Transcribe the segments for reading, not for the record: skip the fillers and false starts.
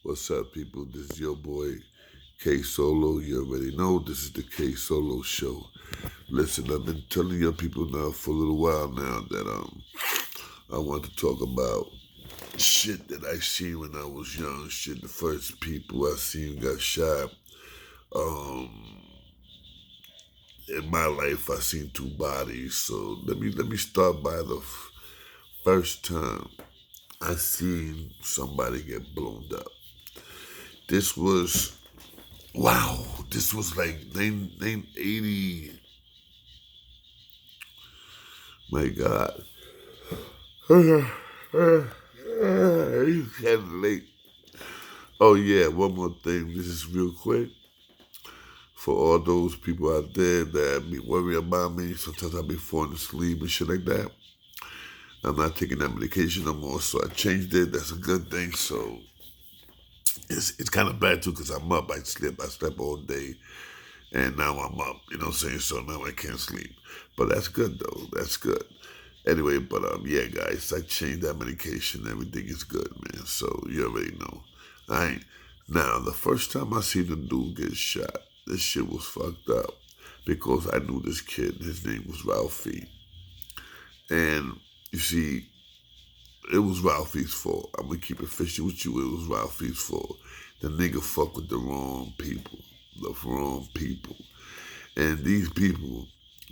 What's up, people? This is your boy K Solo. You already know this is the K Solo Show. Listen, I've been telling your people now for a little while now that I want to talk about shit that I seen when I was young. Shit, the first people I seen got shot. Um, in my life, I seen two bodies. So let me start by the first time I seen somebody get blown up. This was wow. This was like 1980. My God. You can't late. Oh yeah, one more thing. This is real quick for all those people out there that be worried about me. Sometimes I be falling asleep and shit like that. I'm not taking that medication no more, so I changed it. That's a good thing. So it's kind of bad too because I'm up. I slept all day, and now I'm up. You know what I'm saying? So now I can't sleep. But that's good though. That's good. Anyway, but yeah, guys, I changed that medication. Everything is good, man. So you already know. I ain't. Now the first time I seen the dude get shot, this shit was fucked up because I knew this kid. His name was Ralphie, and you see, it was Ralphie's fault. I'm gonna keep it fishy with you. It was Ralphie's fault. The nigga fucked with the wrong people, the wrong people, and these people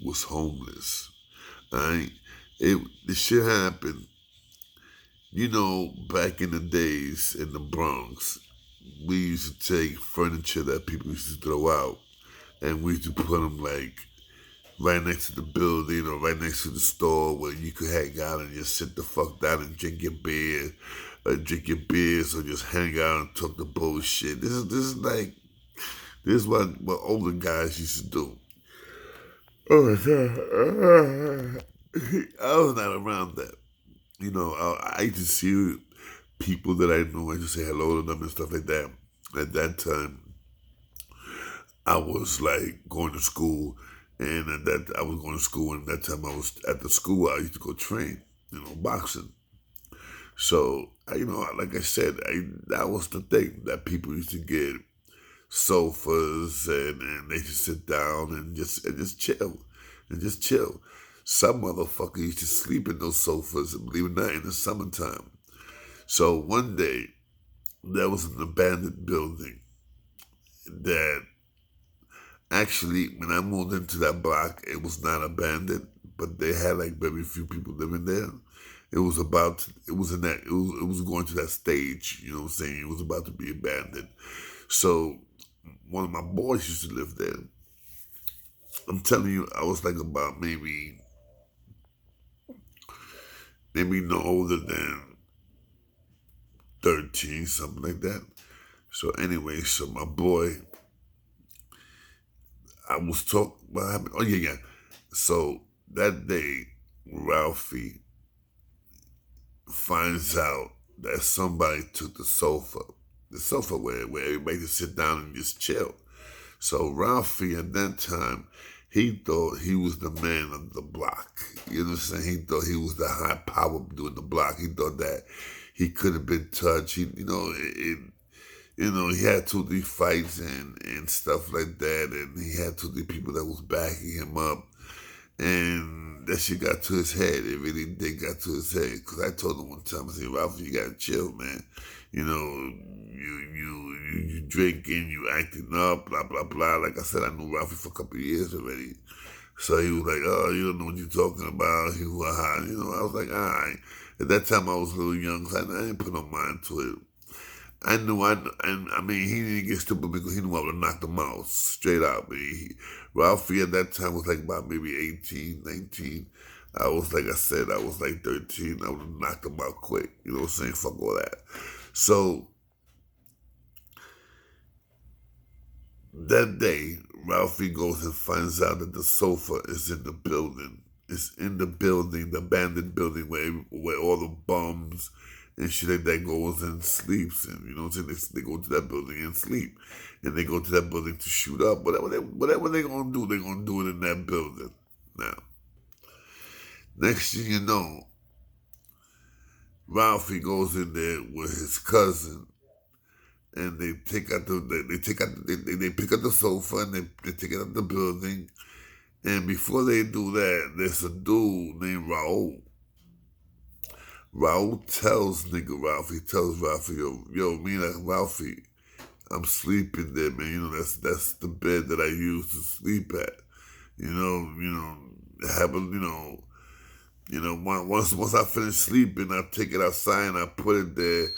was homeless. I the shit happened. You know, back in the days in the Bronx, we used to take furniture that people used to throw out, and we used to put them like right next to the building or right next to the store where you could hang out and just sit the fuck down and drink your beer, or drink your beers, or just hang out and talk the bullshit. This is what older guys used to do. Oh my god, I was not around that. You know, I used to see people that I knew. I used to say hello to them and stuff like that. At that time, I was like going to school, and at that I was going to school, and at that time I was at the school. I used to go train, boxing. So, like I said, that was the thing that people used to get sofas, and they just sit down and just chill, and just chill. Some motherfucker used to sleep in those sofas, and believe it or not, in the summertime. So one day, there was an abandoned building that actually, when I moved into that block, it was not abandoned, but they had like very few people living there. It was in that, it was going to that stage, you know what I'm saying? It was about to be abandoned. So one of my boys used to live there. I'm telling you, I was like about maybe no older than 13, something like that. So anyway, so my boy, I was talking, what happened? Oh, yeah, yeah. So that day, Ralphie finds out that somebody took the sofa where everybody could sit down and just chill. So Ralphie at that time, he thought he was the man of the block. You know what I'm saying? He thought he was the high power doing the block. He thought that he could have been touched. He had two, three fights and stuff like that, and he had two, three people that was backing him up, and that shit got to his head. It really did got to his head. Cause I told him one time, I said, Ralph, you gotta chill, man. You know, you drinking, you acting up, blah blah blah. Like I said, I knew Ralphie for a couple of years already. So he was like, "Oh, you don't know what you're talking about." He was high. I was like, "All right." At that time, I was a little young, so I didn't put no mind to it. And I mean, he didn't get stupid because he knew I would have knocked him out straight out. Ralphie at that time was like about maybe 18, 19. I was, like I said, I was like 13. I would have knocked him out quick. You know what I'm saying? Fuck all that. So that day, Ralphie goes and finds out that the sofa is in the building. It's in the building, the abandoned building where all the bums and shit like that goes and sleeps. And you know what I'm saying? They go to that building and sleep. And they go to that building to shoot up. Whatever they gonna do, they're gonna do it in that building. Now, next thing you know, Ralphie goes in there with his cousin, and they take out they pick up the sofa and they take it out the building. And before they do that, there's a dude named Raul. Raul tells nigga Ralphie, tells Ralphie, yo, me like Ralphie, I'm sleeping there, man. You know, that's the bed that I use to sleep at. Have a, once I finish sleeping, I take it outside and I put it there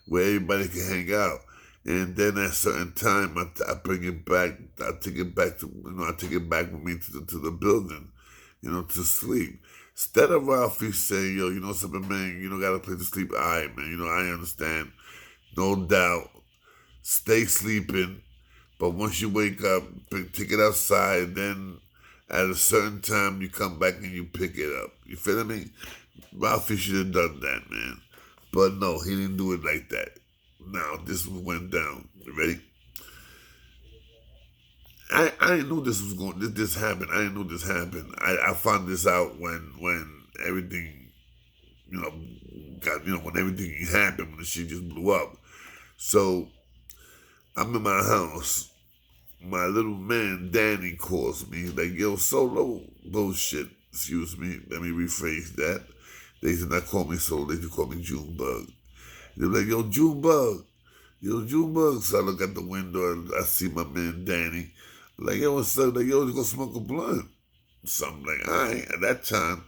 where everybody can hang out. And then at a certain time, I bring it back. I take it back I take it back with me to the building, to sleep. Instead of Ralphie saying, yo, you know something, man, got a place to sleep. All right, man, I understand. No doubt. Stay sleeping. But once you wake up, take it outside. Then at a certain time, you come back and you pick it up. You feel me? Ralphie should have done that, man. But no, he didn't do it like that. Now, this went down. You ready? I didn't know this was going. This happened. I didn't know this happened. I found this out when everything, when everything happened, when the shit just blew up. So I'm in my house. My little man Danny calls me. He's like, yo, Solo, bullshit. Excuse me. Let me rephrase that. They did not call me Solo. They just call me Junebug. They're like, yo, Junebug. Yo, Junebug. So I look at the window and I see my man Danny. Like, yo, what's up? Like, yo, let's go smoke a blunt. So I'm like, all right. At that time,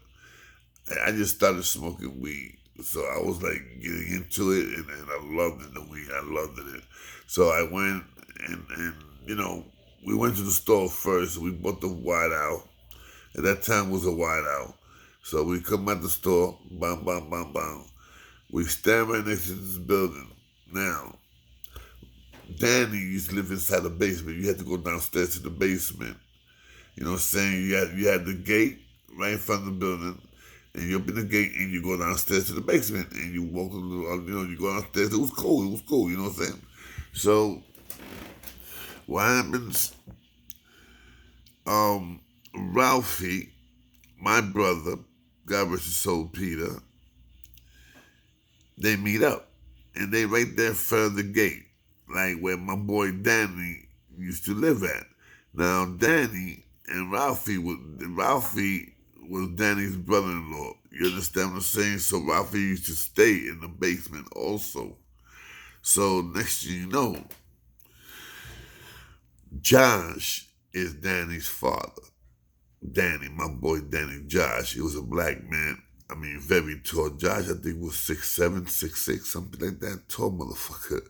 I just started smoking weed. So I was like getting into it and I loved it, the weed. I loved it. So I went and we went to the store first. We bought the white out. At that time it was a white out. So we come out the store, bam, bam, bam, bam. We stand right next to this building. Now, Danny used to live inside the basement. You had to go downstairs to the basement. You know what I'm saying? You had the gate right in front of the building, and you open the gate and you go downstairs to the basement and you walk a little, you go downstairs. It was cool. You know what I'm saying? So what happens? Ralphie, my brother, God rest his soul, Peter, they meet up. And they right there in front of the gate, like where my boy Danny used to live at. Now, Danny and Ralphie was Danny's brother-in-law. You understand what I'm saying? So Ralphie used to stay in the basement also. So next thing you know, Josh is Danny's father. Danny, my boy Danny, Josh, he was a black man. I mean, very tall. Josh, I think, was 6'7", 6'6", something like that. Tall motherfucker.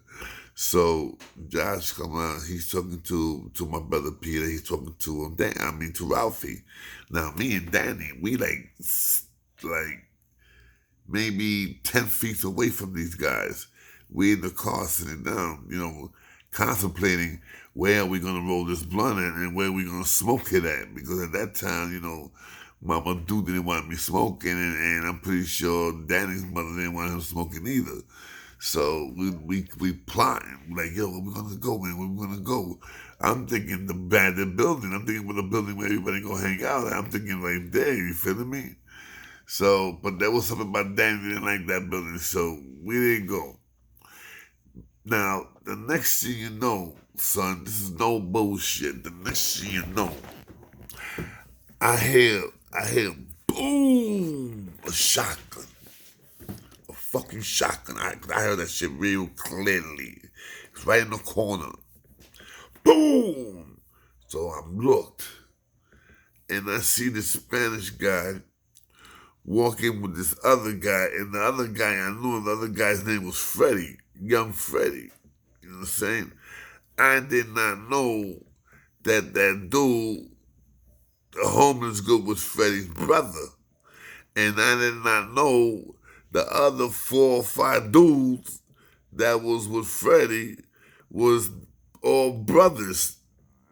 So Josh come out, he's talking to my brother Peter, he's talking to to Ralphie. Now, me and Danny, we like maybe 10 feet away from these guys. We in the car sitting down, contemplating where are we going to roll this blunt at and where we going to smoke it at. Because at that time, Mama Dude didn't want me smoking, and I'm pretty sure Danny's mother didn't want him smoking either. So we plotting, like, yo, where we gonna go, man? Where we gonna go? I'm thinking the building. I'm thinking with the building where everybody gonna hang out. I'm thinking right there, you feeling me? So, but there was something about Danny didn't like that building, so we didn't go. Now, the next thing you know, son, this is no bullshit. The next thing you know, I hear boom, a shotgun. A fucking shotgun. I heard that shit real clearly. It's right in the corner. Boom! So I'm looked. And I see this Spanish guy walking with this other guy. And the other guy, I knew the other guy's name was Freddie. Young Freddie. You know what I'm saying? I did not know that dude, the homeless dude, was Freddie's brother. And I did not know the other 4 or 5 dudes that was with Freddie was all brothers.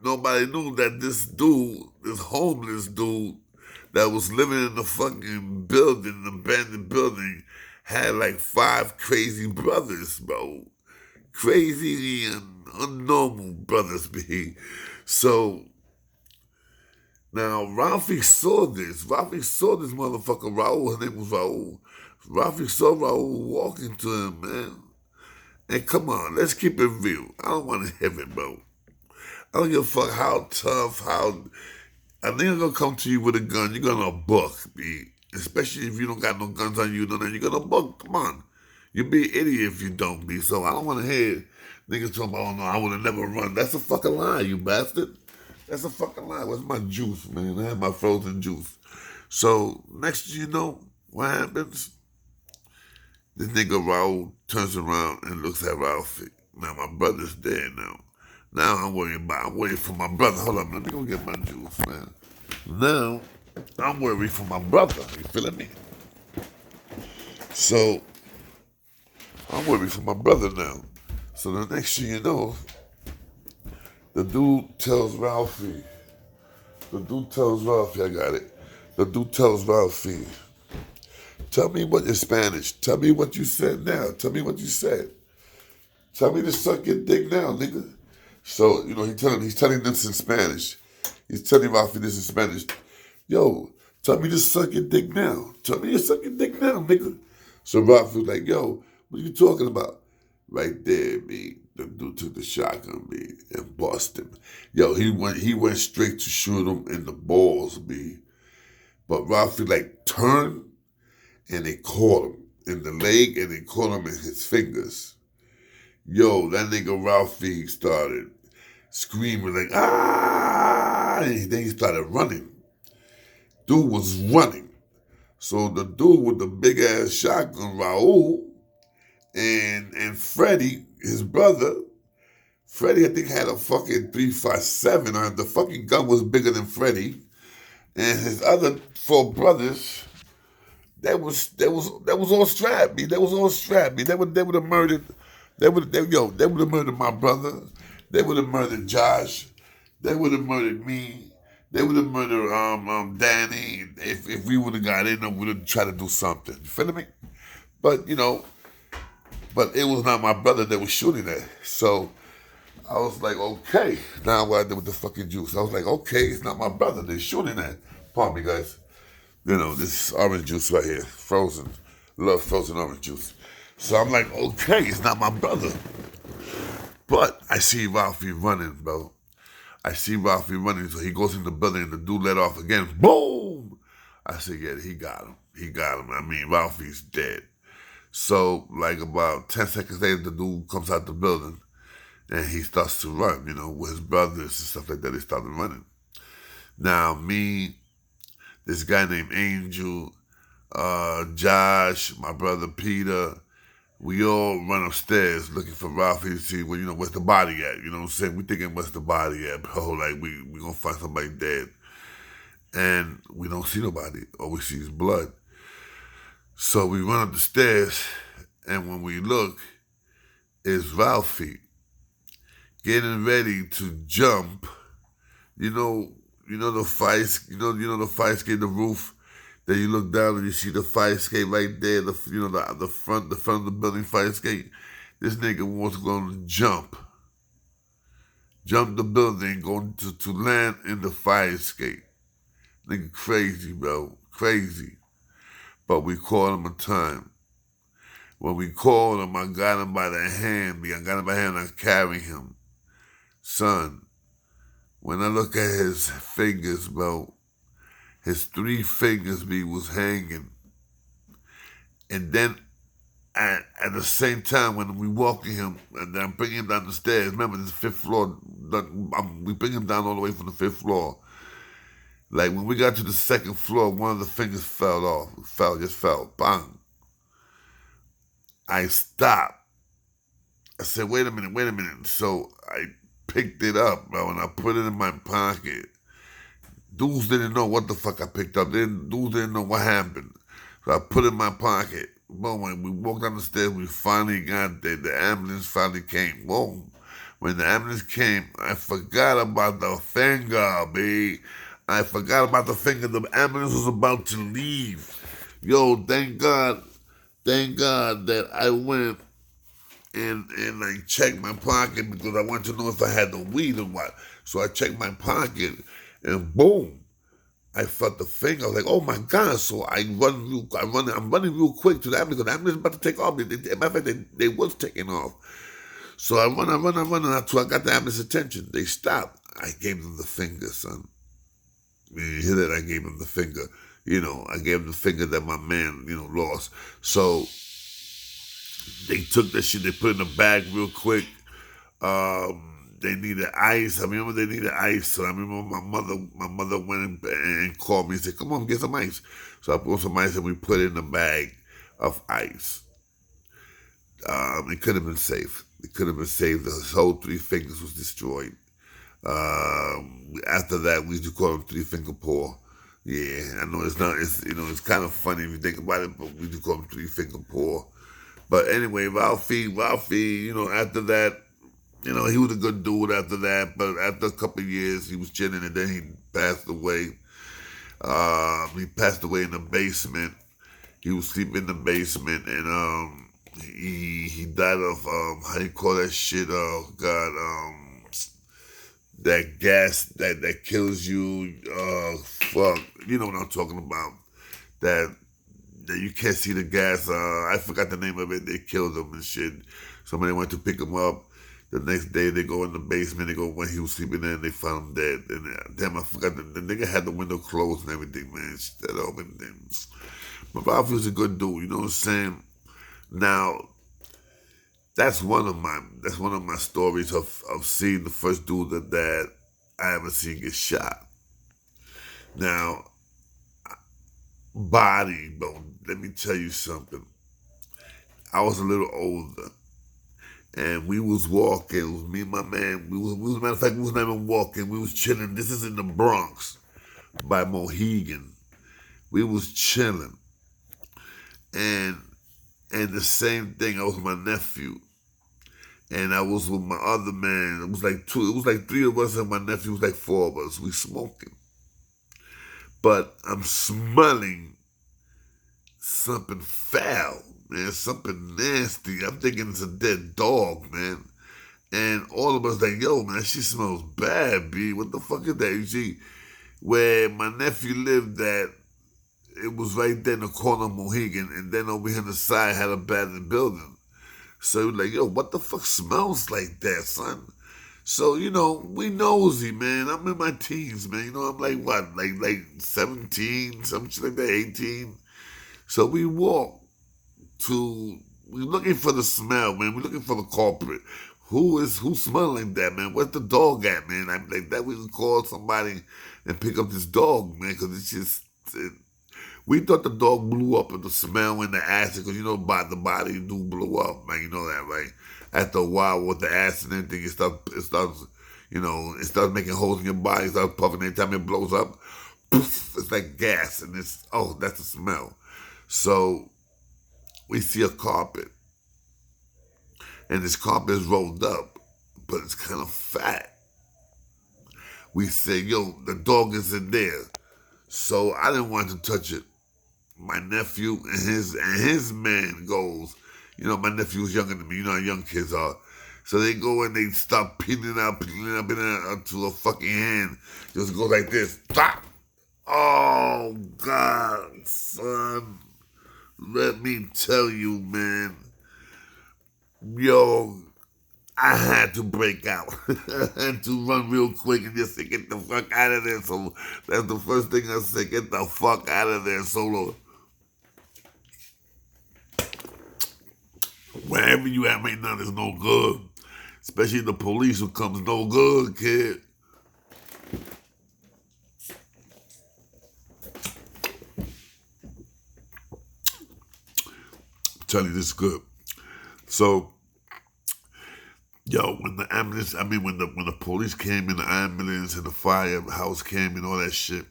Nobody knew that this dude, this homeless dude that was living in the fucking building, the abandoned building, had like 5 crazy brothers, bro. Crazy and unnormal brothers, be. So now Ralphie saw this. Ralphie saw this motherfucker, Raul. His name was Raul. Ralphie saw Raul walking to him, man. And come on, let's keep it real. I don't want to hear it, bro. I don't give a fuck how tough, how a nigga gonna come to you with a gun, you're gonna buck, B. Especially if you don't got no guns on you, then you're gonna buck. Come on. You'd be an idiot if you don't be. So I don't wanna hear niggas talking about, oh no, I would have never run. That's a fucking lie, you bastard. That's a fucking lie. Where's my juice, man? I have my frozen juice. So next thing you know, what happens? This nigga Raul turns around and looks at Ralphie. Now my brother's dead now. Now I'm worried for my brother. Hold on, let me go get my juice, man. Now I'm worried for my brother. You feeling me? So I'm worried for my brother now. So the next thing you know, the dude tells Ralphie, I got it. The dude tells Ralphie, tell me what in Spanish. Tell me what you said now. Tell me what you said. Tell me to suck your dick now, nigga. So, he's telling this in Spanish. He's telling Ralphie this in Spanish. Yo, tell me to suck your dick now. Tell me to suck your dick now, nigga. So Ralphie was like, yo, what are you talking about? Right there, me. The dude took the shotgun, me, and bust him. Yo, he went straight to shoot him in the balls, me. But Ralphie, turned, and they caught him in the leg, and they caught him in his fingers. Yo, that nigga Ralphie started screaming ah! And then he started running. Dude was running. So the dude with the big ass shotgun, Raul, and Freddie, his brother, Freddie I think had a fucking 357. The fucking gun was bigger than Freddie. And his other four brothers, that was all strapped, me. They was all strapped, me. They would have murdered. They would have murdered my brother. They would have murdered Josh. They would have murdered me. They would have murdered Danny. If we would have got in, we would have tried to do something. You feel me? But but it was not my brother that was shooting at. So I was like, okay. Now what I did with the fucking juice. I was like, okay, it's not my brother they're shooting at. Pardon me, guys. This orange juice right here, frozen. Love frozen orange juice. So I'm like, okay, it's not my brother. But I see Ralphie running, bro. I see Ralphie running, so he goes in the building and the dude let off again. Boom! I said, yeah, he got him. He got him. I mean, Ralphie's dead. So, about 10 seconds later, the dude comes out the building and he starts to run, with his brothers and stuff like that. They started running. Now, me, this guy named Angel, Josh, my brother Peter, we all run upstairs looking for Ralphie to see where's the body at. You know what I'm saying? We thinking where's the body at, bro? We gonna find somebody dead. And we don't see nobody. All we see is blood. So we run up the stairs, and when we look, it's Ralphie getting ready to jump. The fire escape, the roof. Then you look down and you see the fire escape right there. The front of the building fire escape. This nigga was going to jump the building, going to land in the fire escape. Nigga crazy, bro, crazy. But we caught him in time. When we called him, I got him by the hand. I carried him. Son, when I look at his fingers, bro, his 3 fingers was hanging. And then at the same time, when we walking him, and I'm bringing him down the stairs, remember this 5th floor, we bring him down all the way from the 5th floor. When we got to the 2nd floor, one of the fingers fell off. Just fell. Bang. I stopped. I said, wait a minute. So I picked it up, bro, and I put it in my pocket. Dudes didn't know what the fuck I picked up. Dudes didn't know what happened. So I put it in my pocket. Boom, when we walked down the stairs, we finally got there. The ambulance finally came. Boom. When the ambulance came, I forgot about the finger, babe. I forgot about the finger. The ambulance was about to leave. Yo, thank God that I went and checked my pocket because I wanted to know if I had the weed or what. So I checked my pocket and boom, I felt the finger. I was like, "Oh my god!" So I'm running real quick to the ambulance. The ambulance is about to take off. Matter of fact, they was taking off. So I run until I got the ambulance attention. They stopped. I gave them the finger, son. You hear that? I gave them the finger. I gave them the finger that my man, lost. So they took that shit. They put it in a bag real quick. They needed ice. I remember they needed ice. So I remember my mother went and called me and said, "Come on, get some ice." So I put some ice and we put it in a bag of ice. It could have been safe. It could have been saved. The whole three fingers was destroyed. After that, we used to call him Three Finger Paw. Yeah, I know it's not. It's kind of funny if you think about it, but we used to call him Three Finger Paw. But anyway, Ralphie, after that, he was a good dude after that. But after a couple of years, he was chilling, and then he passed away. He passed away in the basement. He was sleeping in the basement, and he died of how you call that shit? Oh God, that gas that kills you. Fuck, you know what I'm talking about? That you can't see the gas. I forgot the name of it. They killed him and shit. Somebody went to pick him up. The next day they go in the basement. They go when he was sleeping there and they found him dead. And damn, I forgot the nigga had the window closed and everything, man. Shit that open. But Ralphie was a good dude. You know what I'm saying? Now that's one of my stories of seeing the first dude that I ever seen get shot. Now, body, bro. Let me tell you something. I was a little older, and we was walking. It was me and my man. Matter of fact, we was not even walking. We was chilling. This is in the Bronx by Mohegan. We was chilling, and the same thing. I was with my nephew, and I was with my other man. It was like two. It was like three of us, and my nephew was like four of us. We smoking, but I'm smelling something foul, man, something nasty. I'm thinking it's a dead dog, man. And all of us like, yo, man, she smells bad, B. What the fuck is that? You see, where my nephew lived at, it was right there in the corner of Mohegan, and then over here on the side had a abandoned building. So we like, yo, what the fuck smells like that, son? So, we nosy, man. I'm in my teens, man. I'm like what, like 17, something like that, 18. So we're looking for the smell, man. We're looking for the culprit. Who's smelling that, man? Where's the dog at, man? I'm like that. We can call somebody and pick up this dog, man, because it's just. We thought the dog blew up in the smell and the acid, because by the body do blow up, man. You know that, right? After a while, with the acid and everything, it starts making holes in your body. It starts puffing. Every time it blows up, poof, it's like gas, and that's the smell. So we see a carpet, and this carpet is rolled up, but it's kind of fat. We say, yo, the dog is in there. So I didn't want to touch it. My nephew and his man goes, my nephew was younger than me, you know how young kids are. So they go and they start peeling out until a fucking hand just goes like this. Pop! Oh, God, son. Let me tell you, man. Yo, I had to break out. I had to run real quick and just say, get the fuck out of there. So that's the first thing I said, get the fuck out of there, Solo. Wherever you at right now, there's no good. Especially the police who comes no good, kid. I'm telling you, this is good. So, yo, when the ambulance, when the police came in the ambulance and the firehouse came and all that shit,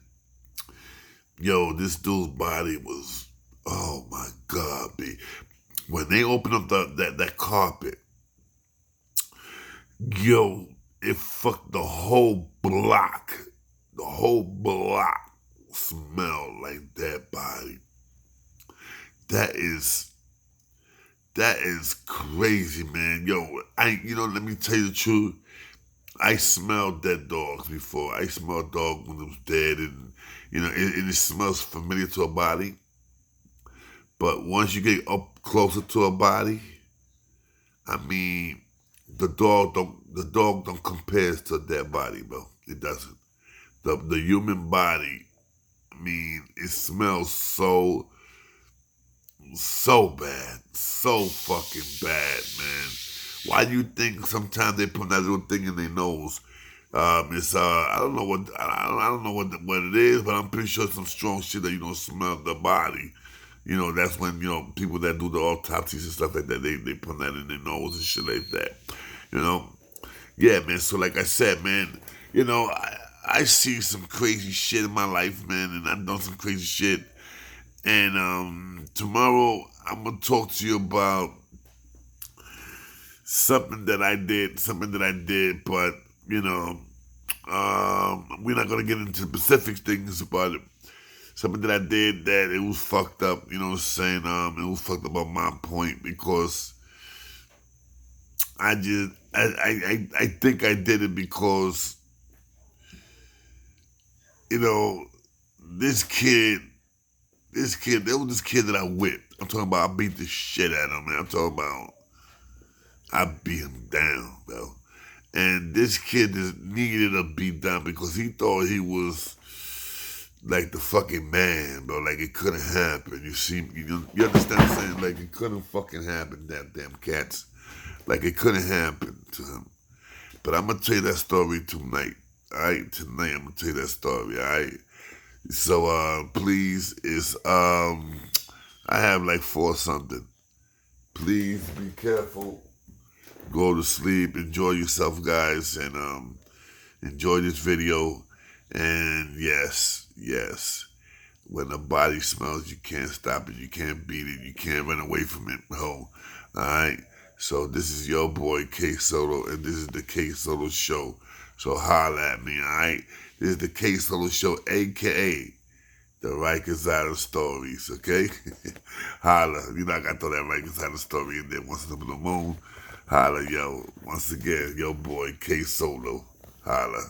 yo, this dude's body was, oh my God, B. When they opened up that carpet, yo, it fucked the whole block. The whole block smelled like that body. That is crazy, man. Yo, let me tell you the truth. I smelled dead dogs before. I smelled dog when it was dead, and it smells familiar to a body. But once you get up closer to a body, I mean, the dog don't compare to a dead body, bro. It doesn't. The human body, I mean, it smells so bad, so fucking bad, man. Why do you think sometimes they put that little thing in their nose? It's I don't know I don't know what it is, but I'm pretty sure it's some strong shit that you don't smell the body. That's when people that do the autopsies and stuff like that, they put that in their nose and shit like that. You know, yeah, man. So like I said, man, I see some crazy shit in my life, man, and I've done some crazy shit. And tomorrow I'm gonna talk to you about something that I did, but we're not gonna get into specific things about it. Something that I did that it was fucked up. You know what I'm saying? It was fucked up on my point because I think I did it because you know this kid there was this kid that I whipped. I'm talking about I beat the shit out of him, man. I'm talking about I beat him down, bro. And this kid just needed a beat down because he thought he was like the fucking man, bro. Like it couldn't happen. You see, you understand what I'm saying? Like it couldn't fucking happen, that damn cats. Like it couldn't happen to him. But I'm gonna tell you that story tonight. Alright, tonight I'm gonna tell you that story, alright? So please, I have like four something. Please be careful. Go to sleep. Enjoy yourself, guys, and enjoy this video. And yes, when the body smells, you can't stop it. You can't beat it. You can't run away from it. All right. So this is your boy K Solo, and this is the K Solo Show. So holla at me. All right. This is the K Solo Show, aka the Rikers Island Stories. Okay. Holla. I got to throw that Rikers Island story in there once in a blue moon. Holla, yo. Once again, your boy K Solo. Holla.